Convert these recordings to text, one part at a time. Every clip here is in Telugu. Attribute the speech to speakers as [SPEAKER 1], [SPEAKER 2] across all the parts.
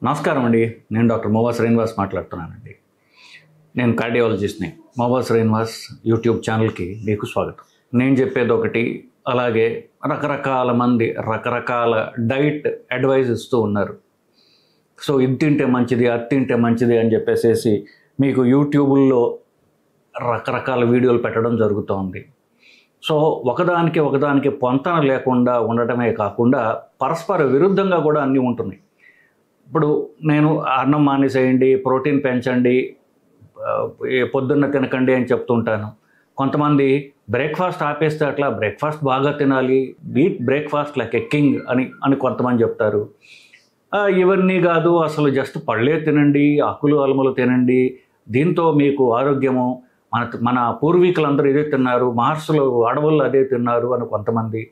[SPEAKER 1] నమస్కారం అండి. నేను డాక్టర్ మోవా శ్రీనివాస్ మాట్లాడుతున్నానండి. నేను కార్డియాలజిస్ట్ని. మోవా శ్రీనివాస్ యూట్యూబ్ ఛానల్కి మీకు స్వాగతం. నేను చెప్పేది ఒకటి, అలాగే రకరకాల మంది రకరకాల డైట్ అడ్వైజ్ ఇస్తూ ఉన్నారు. సో ఇది తింటే మంచిది, అది తింటే మంచిది అని చెప్పేసి మీకు యూట్యూబ్లో రకరకాల వీడియోలు పెట్టడం జరుగుతోంది. సో ఒకదానికి పొంతన లేకుండా ఉండటమే కాకుండా పరస్పర విరుద్ధంగా కూడా అన్నీ ఉంటున్నాయి. ఇప్పుడు నేను అన్నం మానేసేయండి, ప్రోటీన్ పెంచండి, పొద్దున్న తినకండి అని చెప్తుంటాను. కొంతమంది బ్రేక్ఫాస్ట్ ఆపేస్తే అట్లా బ్రేక్ఫాస్ట్ బాగా తినాలి, beat breakfast like a king అని కొంతమంది చెప్తారు. ఇవన్నీ కాదు, అసలు జస్ట్ పళ్ళే తినండి, ఆకులు అలములు తినండి, దీంతో మీకు ఆరోగ్యము, మన పూర్వీకులందరూ ఇదే తిన్నారు, మహర్షులు అడవుల్లో అదే తిన్నారు అని కొంతమంది.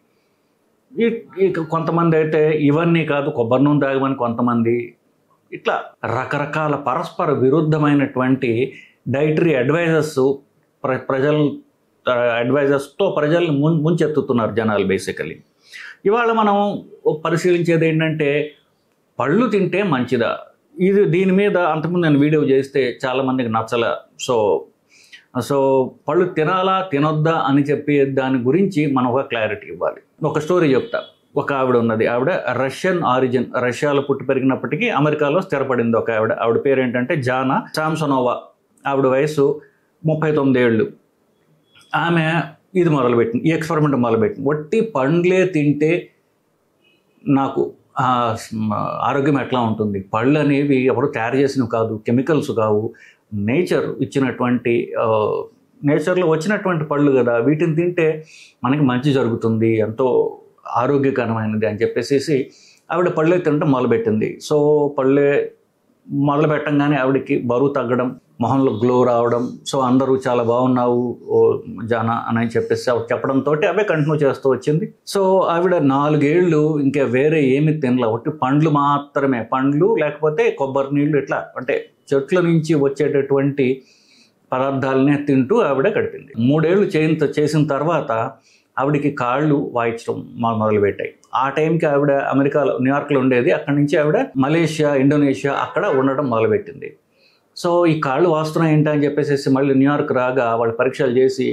[SPEAKER 1] కొంతమంది అయితే ఇవన్నీ కాదు కొబ్బరి నూనె తాగమని కొంతమంది. ఇట్లా రకరకాల పరస్పర విరుద్ధమైనటువంటి డైటరీ అడ్వైజర్స్తో ప్రజల్ని ముంచెత్తుతున్నారు జనాలు బేసికలీ. ఇవాళ మనం పరిశీలించేది ఏంటంటే, పళ్ళు తింటే మంచిదా? దీని మీద అంతకుముందు నేను వీడియో చేస్తే చాలామందికి నచ్చలే. సో పళ్ళు తినాలా తినొద్దా అని చెప్పి దాని గురించి మనం ఒక క్లారిటీ ఇవ్వాలి. ఒక స్టోరీ చెప్తా. ఒక ఆవిడ ఉన్నది. ఆవిడ రష్యన్ ఆరిజిన్, రష్యాలో పుట్టి పెరిగినప్పటికీ అమెరికాలో స్థిరపడింది ఒక ఆవిడ. ఆవిడ పేరు ఏంటంటే జానా శాంసనోవా. ఆవిడ వయసు 39 ఏళ్ళు. ఆమె ఇది మొదలుపెట్టింది, ఈ ఎక్స్పెరిమెంట్ మొదలుపెట్టింది. వట్టి పండ్లే తింటే నాకు ఆరోగ్యం ఎట్లా ఉంటుంది? పళ్ళు అనేవి ఎవరు తయారు చేసినవి కాదు, కెమికల్స్ కావు, నేచర్ ఇచ్చినటువంటి, నేచర్లో వచ్చినటువంటి పళ్ళు కదా, వీటిని తింటే మనకి మంచి జరుగుతుంది, ఎంతో ఆరోగ్యకరమైనది అని చెప్పేసి ఆవిడ పళ్ళే తినడం మొదలుపెట్టింది. సో పళ్ళే మొదలు పెట్టంగానే ఆవిడకి బరువు తగ్గడం, మొహంలో గ్లో రావడం, సో అందరూ చాలా బాగున్నావు ఓ జానా అని చెప్పేసి ఆవిడ చెప్పడంతో అవే కంటిన్యూ చేస్తూ వచ్చింది. సో ఆవిడ 4 ఏళ్ళు ఇంకా వేరే ఏమి తినలే, ఒకటి పండ్లు మాత్రమే, పండ్లు లేకపోతే కొబ్బరి నీళ్ళు, ఇట్లా అంటే చెట్ల నుంచి వచ్చేటటువంటి పదార్థాలనే తింటూ ఆవిడ గడిపింది. 3 ఏళ్ళు చేసిన తర్వాత ఆవిడకి కాళ్ళు వాయించడం మొదలుపెట్టాయి. ఆ టైంకి ఆవిడ అమెరికాలో, న్యూయార్క్లో ఉండేది. అక్కడి నుంచి ఆవిడ మలేషియా, ఇండోనేషియా అక్కడ ఉండడం మొదలుపెట్టింది. సో ఈ కాళ్ళు వాస్తున్నాయి ఏంటని చెప్పేసి మళ్ళీ న్యూయార్క్ రాగా వాళ్ళు పరీక్షలు చేసి,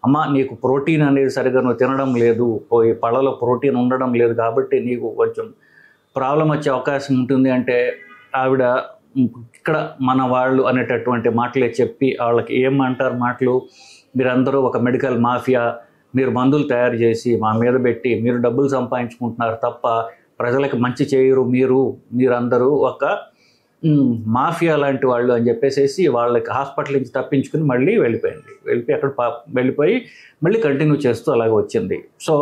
[SPEAKER 1] అమ్మ నీకు ప్రోటీన్ అనేది సరిగ్గా నువ్వు తినడం లేదు, ఈ పళ్ళలో ప్రోటీన్ ఉండడం లేదు, కాబట్టి నీకు కొంచెం ప్రాబ్లం వచ్చే అవకాశం ఉంటుంది అంటే, ఆవిడ ఇక్కడ మన వాళ్ళు అనేటటువంటి మాటలే చెప్పి వాళ్ళకి ఏమంటారు మాటలు, మీరందరూ ఒక మెడికల్ మాఫియా, మీరు మందులు తయారు చేసి మా మీద పెట్టి మీరు డబ్బులు సంపాదించుకుంటున్నారు తప్ప ప్రజలకు మంచి చేయరు, మీరందరూ ఒక మాఫియా లాంటి వాళ్ళు అని చెప్పేసి వాళ్ళకి హాస్పిటల్ నుంచి తప్పించుకుని మళ్ళీ వెళ్ళిపోయి మళ్ళీ కంటిన్యూ చేస్తూ అలాగే వచ్చింది. సో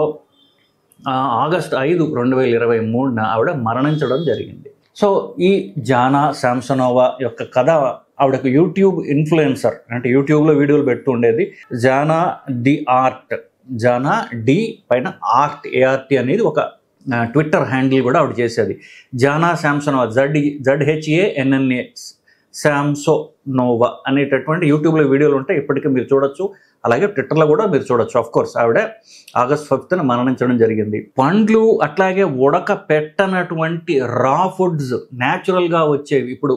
[SPEAKER 1] ఆగస్టు 5, 2023 ఆవిడ మరణించడం జరిగింది. సో ఈ జానా శాంసనోవా యొక్క కథ, ఆవిడకు యూట్యూబ్ ఇన్ఫ్లుయెన్సర్, అంటే యూట్యూబ్లో వీడియోలు పెడుతూ ఉండేది. జానా డి ఆర్ట్, జానా డి పైన ఆర్ట్, ఏఆర్టీ అనేది ఒక ట్విట్టర్ హ్యాండిల్ కూడా ఆవిడ చేసేది. జానా శాంసనోవా, ZHANNA శాంసోనోవా అనేటటువంటి యూట్యూబ్లో వీడియోలు ఉంటాయి, ఇప్పటికీ మీరు చూడొచ్చు. అలాగే ట్విట్టర్లో కూడా మీరు చూడొచ్చు. ఆఫ్ కోర్స్ ఆవిడ ఆగస్ట్ 5న మరణించడం జరిగింది. పండ్లు అట్లాగే ఉడక పెట్టనటువంటి రా ఫుడ్స్, న్యాచురల్గా వచ్చేవి, ఇప్పుడు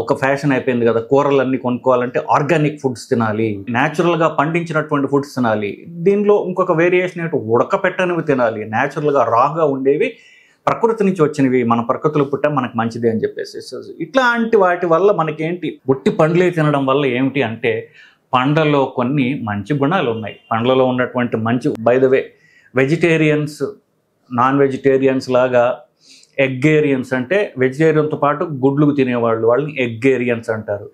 [SPEAKER 1] ఒక ఫ్యాషన్ అయిపోయింది కదా, కూరలన్నీ కొనుక్కోవాలంటే ఆర్గానిక్ ఫుడ్స్ తినాలి, న్యాచురల్గా పండించినటువంటి ఫుడ్స్ తినాలి. దీనిలో ఇంకొక వేరియేషన్ ఏంటి, ఉడకపెట్టనివి తినాలి, న్యాచురల్గా రాగా ఉండేవి, ప్రకృతి నుంచి వచ్చినవి, మన ప్రకృతిలో పుట్ట మనకు మంచిది అని చెప్పేసి. ఇట్లాంటి వాటి వల్ల మనకేంటి, ఒట్టి పండ్లే తినడం వల్ల ఏమిటి అంటే, పండ్లలో కొన్ని మంచి గుణాలు ఉన్నాయి. పండ్లలో ఉన్నటువంటి మంచి, by the way vegetarians, non vegetarians లాగా ఎగ్గేరియన్స్, అంటే వెజిటేరియన్తో పాటు గుడ్లు తినేవాళ్ళు, వాళ్ళని ఎగ్గేరియన్స్ అంటారు.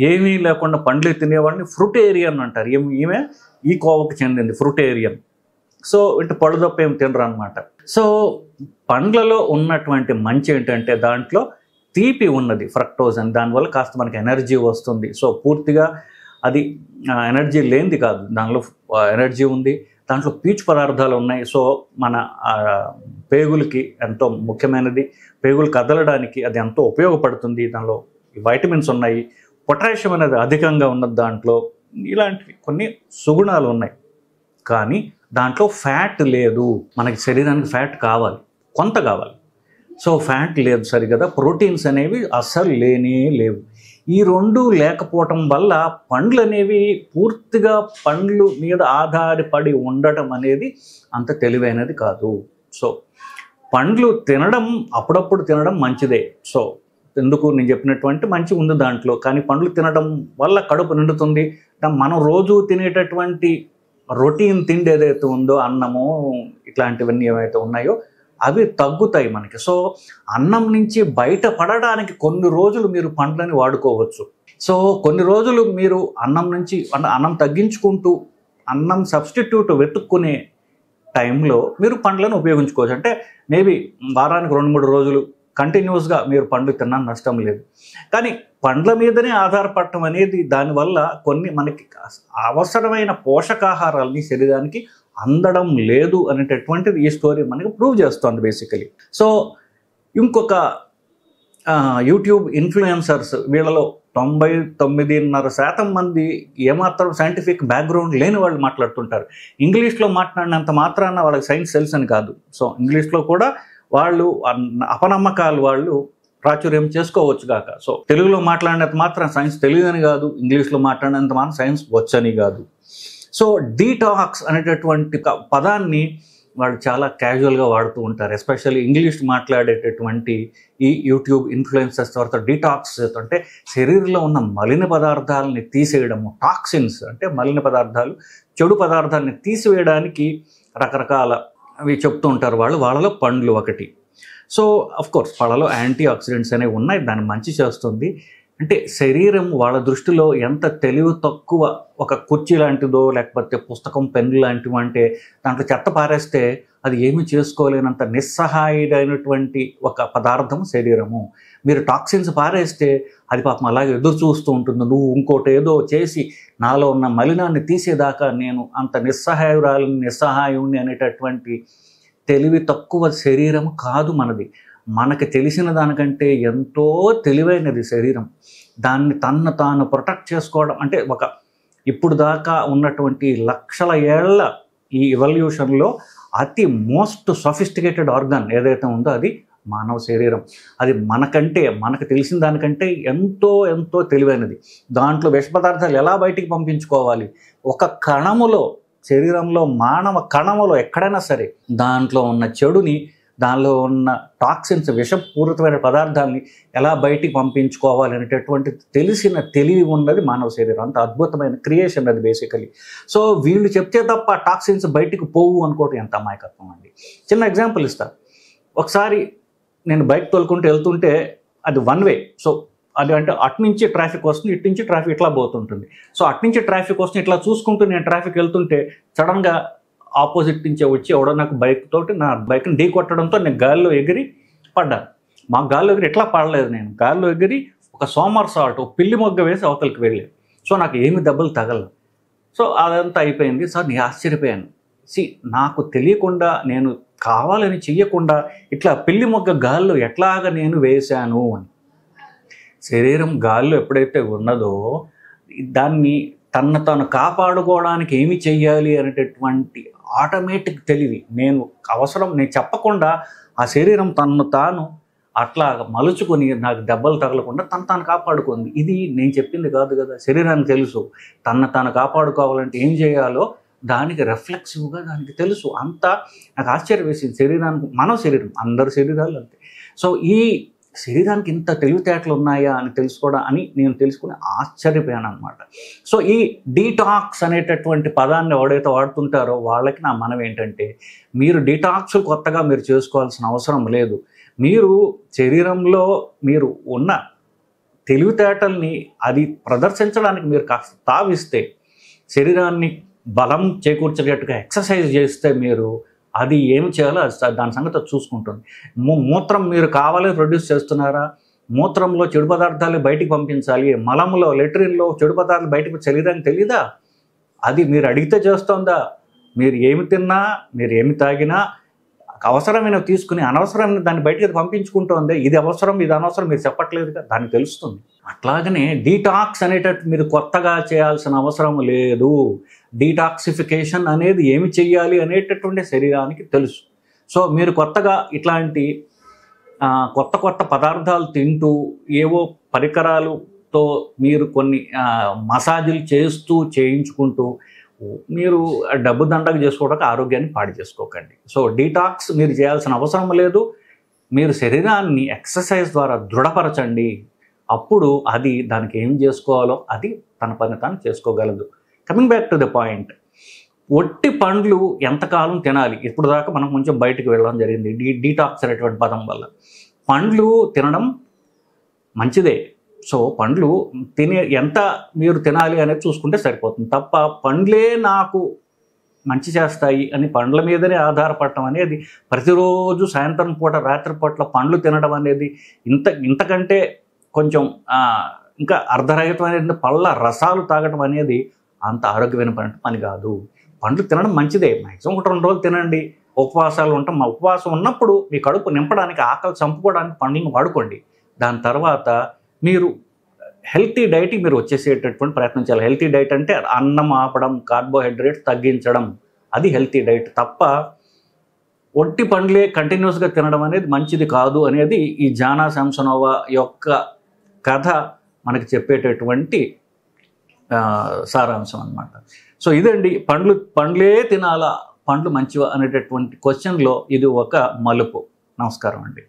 [SPEAKER 1] ఏమీ లేకుండా పండ్లు తినేవాళ్ళని ఫ్రూటేరియన్ అంటారు. ఈమె ఈ కోవకు చెందింది, ఫ్రూటేరియన్. సో ఇటు పళ్ళు తప్ప ఏం తినరు అనమాట. సో పండ్లలో ఉన్నటువంటి మంచి ఏంటంటే, దాంట్లో తీపి ఉన్నది, ఫ్రక్టోజ్ అని, దానివల్ల కాస్త మనకి ఎనర్జీ వస్తుంది. సో పూర్తిగా అది ఎనర్జీ లేనిది కాదు, దానిలో ఎనర్జీ ఉంది, దాంట్లో పీచు పదార్థాలు ఉన్నాయి. సో మన పేగులకి ఎంతో ముఖ్యమైనది, పేగులు కదలడానికి అది ఎంతో ఉపయోగపడుతుంది. దానిలో వైటమిన్స్ ఉన్నాయి, పొటాషియం అనేది అధికంగా ఉన్నది దాంట్లో, ఇలాంటివి కొన్ని సుగుణాలు ఉన్నాయి. కానీ దాంట్లో ఫ్యాట్ లేదు. మనకి శరీరానికి ఫ్యాట్ కావాలి, కొంత కావాలి. సో ఫ్యాట్ లేదు సరిగదా, ప్రోటీన్స్ అనేవి అస్సలు లేవు. ఈ రెండు లేకపోవటం వల్ల పండ్లు అనేవి పూర్తిగా పండ్లు మీద ఆధారపడి ఉండటం అనేది అంత తెలివైనది కాదు. సో పండ్లు తినడం అప్పుడప్పుడు తినడం మంచిదే. సో ఎందుకు నేను చెప్పినటువంటి మంచి ఉంది దాంట్లో, కానీ పండ్లు తినడం వల్ల కడుపు నిండుతుంది. మనం రోజు తినేటటువంటి రొటీన్ తిండి ఏదైతే ఉందో, అన్నము ఇట్లాంటివన్నీ ఏవైతే ఉన్నాయో అవి తగ్గుతాయి మనకి. సో అన్నం నుంచి బయటపడడానికి కొన్ని రోజులు మీరు పండ్లని వాడుకోవచ్చు. సో కొన్ని రోజులు మీరు అన్నం తగ్గించుకుంటూ అన్నం సబ్స్టిట్యూట్ వెతుక్కునే టైంలో మీరు పండ్లను ఉపయోగించుకోవచ్చు. అంటే మేబీ వారానికి 2-3 రోజులు కంటిన్యూస్గా మీరు పండ్లు తిన్నా నష్టం లేదు. కానీ పండ్ల మీదనే ఆధారపడటం అనేది దానివల్ల కొన్ని మనకి అవసరమైన పోషకాహారాలని శరీరానికి అందడం లేదు అనేటటువంటిది ఈ స్టోరీ మనకి ప్రూవ్ చేస్తుంది బేసికలీ. సో ఇంకొక యూట్యూబ్ ఇన్ఫ్లుయెన్సర్స్, వీళ్ళలో 99.5% మంది ఏమాత్రం సైంటిఫిక్ బ్యాక్గ్రౌండ్ లేని వాళ్ళు మాట్లాడుతుంటారు. ఇంగ్లీష్లో మాట్లాడినంత మాత్రాన వాళ్ళకి సైన్స్ తెలుసు అని కాదు. సో ఇంగ్లీష్లో కూడా వాళ్ళు అపనమ్మకాలు వాళ్ళు ప్రాచుర్యం చేసుకోవచ్చు కాక. సో తెలుగులో మాట్లాడినంత మాత్రం సైన్స్ తెలియదని కాదు, ఇంగ్లీష్లో మాట్లాడినంత మాత్రం సైన్స్ వచ్చని కాదు. సో డీటాక్స్ అనేటటువంటి పదాన్ని వాళ్ళు చాలా క్యాజువల్గా వాడుతూ ఉంటారు. ఎస్పెషల్లీ ఇంగ్లీష్ మాట్లాడేటటువంటి ఈ యూట్యూబ్ ఇన్ఫ్లుయెన్సర్స్ తర్వాత డీటాక్స్ అంటే శరీరంలో ఉన్న మలిన పదార్థాలని తీసేయడము, టాక్సిన్స్ అంటే మలిన పదార్థాలు, చెడు పదార్థాలని తీసివేయడానికి రకరకాల అవి చెప్తూ ఉంటారు వాళ్ళలో పండ్లు ఒకటి. సో అఫ్కోర్స్ పళ్ళలో యాంటీ ఆక్సిడెంట్స్ అనేవి ఉన్నాయి, దాన్ని మంచి చేస్తుంది. అంటే శరీరం వాళ్ళ దృష్టిలో ఎంత తెలివి తక్కువ ఒక కుర్చీ లాంటిదో లేకపోతే పుస్తకం పెన్ను లాంటివి, అంటే దాంట్లో చెత్త పారేస్తే అది ఏమీ చేసుకోలేనంత నిస్సహాయుడైనటువంటి ఒక పదార్థం శరీరము. మీరు టాక్సిన్స్ పారేస్తే అది పాపం అలాగే ఎదురు చూస్తూ ఉంటుంది. నువ్వు ఇంకోటి ఏదో చేసి నాలో ఉన్న మలినాన్ని తీసేదాకా నేను అంత నిస్సహాయుణ్ణి అనేటటువంటి తెలివి తక్కువ శరీరం కాదు మనది. మనకి తెలిసిన దానికంటే ఎంతో తెలివైనది శరీరం. దాన్ని తాను ప్రొటెక్ట్ చేసుకోవడం అంటే ఇప్పుడు దాకా ఉన్నటువంటి లక్షల ఏళ్ల ఈ ఎవల్యూషన్లో అతి మోస్ట్ సొఫిస్టికేటెడ్ ఆర్గాన్ ఏదైతే ఉందో అది మానవ శరీరం. అది మనకు తెలిసిన దానికంటే ఎంతో ఎంతో తెలివైనది. దాంట్లో విష పదార్థాలు ఎలా బయటికి పంపించుకోవాలి, ఒక కణములో శరీరంలో మానవ కణములో ఎక్కడైనా సరే దాంట్లో ఉన్న చెడుని, దానిలో ఉన్న టాక్సిన్స్ విషపూరితమైన పదార్థాలని ఎలా బయటికి పంపించుకోవాలి అనేటటువంటి తెలివి ఉన్నది మానవ శరీరం. అంత అద్భుతమైన క్రియేషన్ అది బేసికలీ. సో వీళ్ళు చెప్తే తప్ప టాక్సిన్స్ బయటికి పోవు అనుకోవటం ఎంత అమాయకత్వం అండి. చిన్న ఎగ్జాంపుల్ ఇస్తా. ఒకసారి నేను బైక్ తోలుకుంటూ వెళ్తుంటే అది 1 వే. సో అది అంటే అటు నుంచి ట్రాఫిక్ వస్తుంది, ఇటు నుంచి ట్రాఫిక్ ఇట్లా పోతుంటుంది. సో అటు నుంచి ట్రాఫిక్ వస్తుంది, ఇట్లా చూసుకుంటూ నేను ట్రాఫిక్ వెళ్తుంటే సడన్గా ఆపోజిట్ నుంచే వచ్చి ఎవడో నాకు బైక్ తోటి నా బైక్ని ఢీ కొట్టడంతో నేను గాల్లో ఎగిరి పడ్డాను. మా గాల్లో ఎగిరి ఎట్లా పడలేదు, నేను గాల్లో ఎగిరి ఒక సోమర్సాల్ట్, ఒక పిల్లి మొగ్గ వేసి అవతలకి వెళ్ళాను. సో నాకు ఏమి దెబ్బలు తగలదు. సో అదంతా అయిపోయింది. సార్ నేను ఆశ్చర్యపోయాను. నాకు తెలియకుండా, నేను కావాలని చెయ్యకుండా ఇట్లా పిల్లి మొగ్గ గాల్లో ఎట్లాగా నేను వేశాను అని. శరీరం గాల్లో ఎప్పుడైతే ఉన్నదో దాన్ని తాను కాపాడుకోవడానికి ఏమి చెయ్యాలి అనేటటువంటి ఆటోమేటిక్ తెలివి నేను చెప్పకుండా ఆ శరీరం తాను అట్లా మలుచుకొని నాకు దెబ్బలు తగలకుండా తాను కాపాడుకుంది. ఇది నేను చెప్పింది కాదు కదా, శరీరానికి తెలుసు. తాను కాపాడుకోవాలంటే ఏం చేయాలో దానికి రిఫ్లెక్సివ్గా దానికి తెలుసు. అంతా నాకు ఆశ్చర్యం వేసింది. మన శరీరం, అందరి శరీరాలు అంతే. సో ఈ శరీరానికి ఇంత తెలివితేటలు ఉన్నాయా అని నేను తెలుసుకుని ఆశ్చర్యపోయాను అనమాట. సో ఈ డీటాక్స్ అనేటటువంటి పదాన్ని ఎవడైతే వాడుతుంటారో వాళ్ళకి నా మనం ఏంటంటే, మీరు డీటాక్స్ కొత్తగా మీరు చేసుకోవాల్సిన అవసరం లేదు. మీరు శరీరంలో మీరు ఉన్న తెలివితేటల్ని అది ప్రదర్శించడానికి మీరు కాస్త తావిస్తే, శరీరాన్ని బలం చేకూర్చేటట్టుగా ఎక్సర్సైజ్ చేస్తే మీరు అది ఏమి చేయాలో దాని సంగతి చూసుకుంటుంది. మూత్రం మీరు కావాలని ప్రొడ్యూస్ చేస్తున్నారా, మూత్రంలో చెడు పదార్థాలు బయటికి పంపించాలి, మలంలో లెట్రిన్లో చెడు పదార్థాలు బయటకు శరీరానికి తెలీదా? అది మీరు అడిగితే చేస్తుందా? మీరు ఏమి తిన్నా, మీరు ఏమి తాగినా అవసరమైనవి తీసుకుని అనవసరమైన దాన్ని బయటకి పంపించుకుంటుంది. ఇది అవసరం, ఇది అనవసరం మీరు చెప్పట్లేదుగా, దానికి తెలుస్తుంది. అట్లాగనే డీటాక్స్ అనేటట్టు మీరు కొత్తగా చేయాల్సిన అవసరం లేదు. డీటాక్సిఫికేషన్ అనేది ఏమి చెయ్యాలి అనేటటువంటి శరీరానికి తెలుసు. సో మీరు కొత్తగా ఇట్లాంటి కొత్త కొత్త పదార్థాలు తింటూ ఏవో పరికరాలతో మీరు కొన్ని మసాజులు చేయించుకుంటూ మీరు డబ్బు దండగ చేసుకోవడానికి ఆరోగ్యాన్ని పాడు చేసుకోకండి. సో డీటాక్స్ మీరు చేయాల్సిన అవసరం లేదు. మీరు శరీరాన్ని ఎక్సర్సైజ్ ద్వారా దృఢపరచండి. అప్పుడు అది దానికి ఏం చేసుకోవాలో అది తన పని తాను చేసుకోగలదు. Coming back to the point, ఒట్టి పండ్లు ఎంతకాలం తినాలి? ఇప్పుడు దాకా మనం కొంచెం బయటికి వెళ్ళడం జరిగింది డీటాక్స్ అనేటువంటి పదం వల్ల. పండ్లు తినడం మంచిదే. సో పండ్లు ఎంత మీరు తినాలి అనేది చూసుకుంటే సరిపోతుంది తప్ప పండ్లే నాకు మంచి చేస్తాయి అని పండ్ల మీదనే ఆధారపడటం అనేది, ప్రతిరోజు సాయంత్రం పూట రాత్రి పూట పండ్లు తినడం అనేది ఇంతకంటే కొంచెం ఇంకా అర్ధరహితమైన పళ్ళ రసాలు తాగడం అనేది అంత ఆరోగ్యమైన పని కాదు. పండ్లు తినడం మంచిదే, మ్యాక్సిమం 1-2 రోజులు తినండి. ఉపవాసాలు ఉంటాం, ఉపవాసం ఉన్నప్పుడు మీ కడుపు నింపడానికి, ఆకలి చంపుకోవడానికి పండ్లను వాడుకోండి. దాని తర్వాత మీరు హెల్తీ డైట్కి మీరు వచ్చేసేటటువంటి ప్రయత్నం చేయాలి. హెల్తీ డైట్ అంటే అన్నం ఆపడం, కార్బోహైడ్రేట్స్ తగ్గించడం, అది హెల్తీ డైట్ తప్ప ఒట్టి పండ్లే కంటిన్యూస్గా తినడం అనేది మంచిది కాదు అనేది ఈ జానా శాంసనోవా యొక్క కథ మనకి చెప్పేటటువంటి సారాంశం అన్నమాట. సో ఇదండి, పండ్లే తినాలా, పండ్లు మంచివా అనేటటువంటి క్వశ్చన్లో ఇది ఒక మలుపు. నమస్కారం అండి.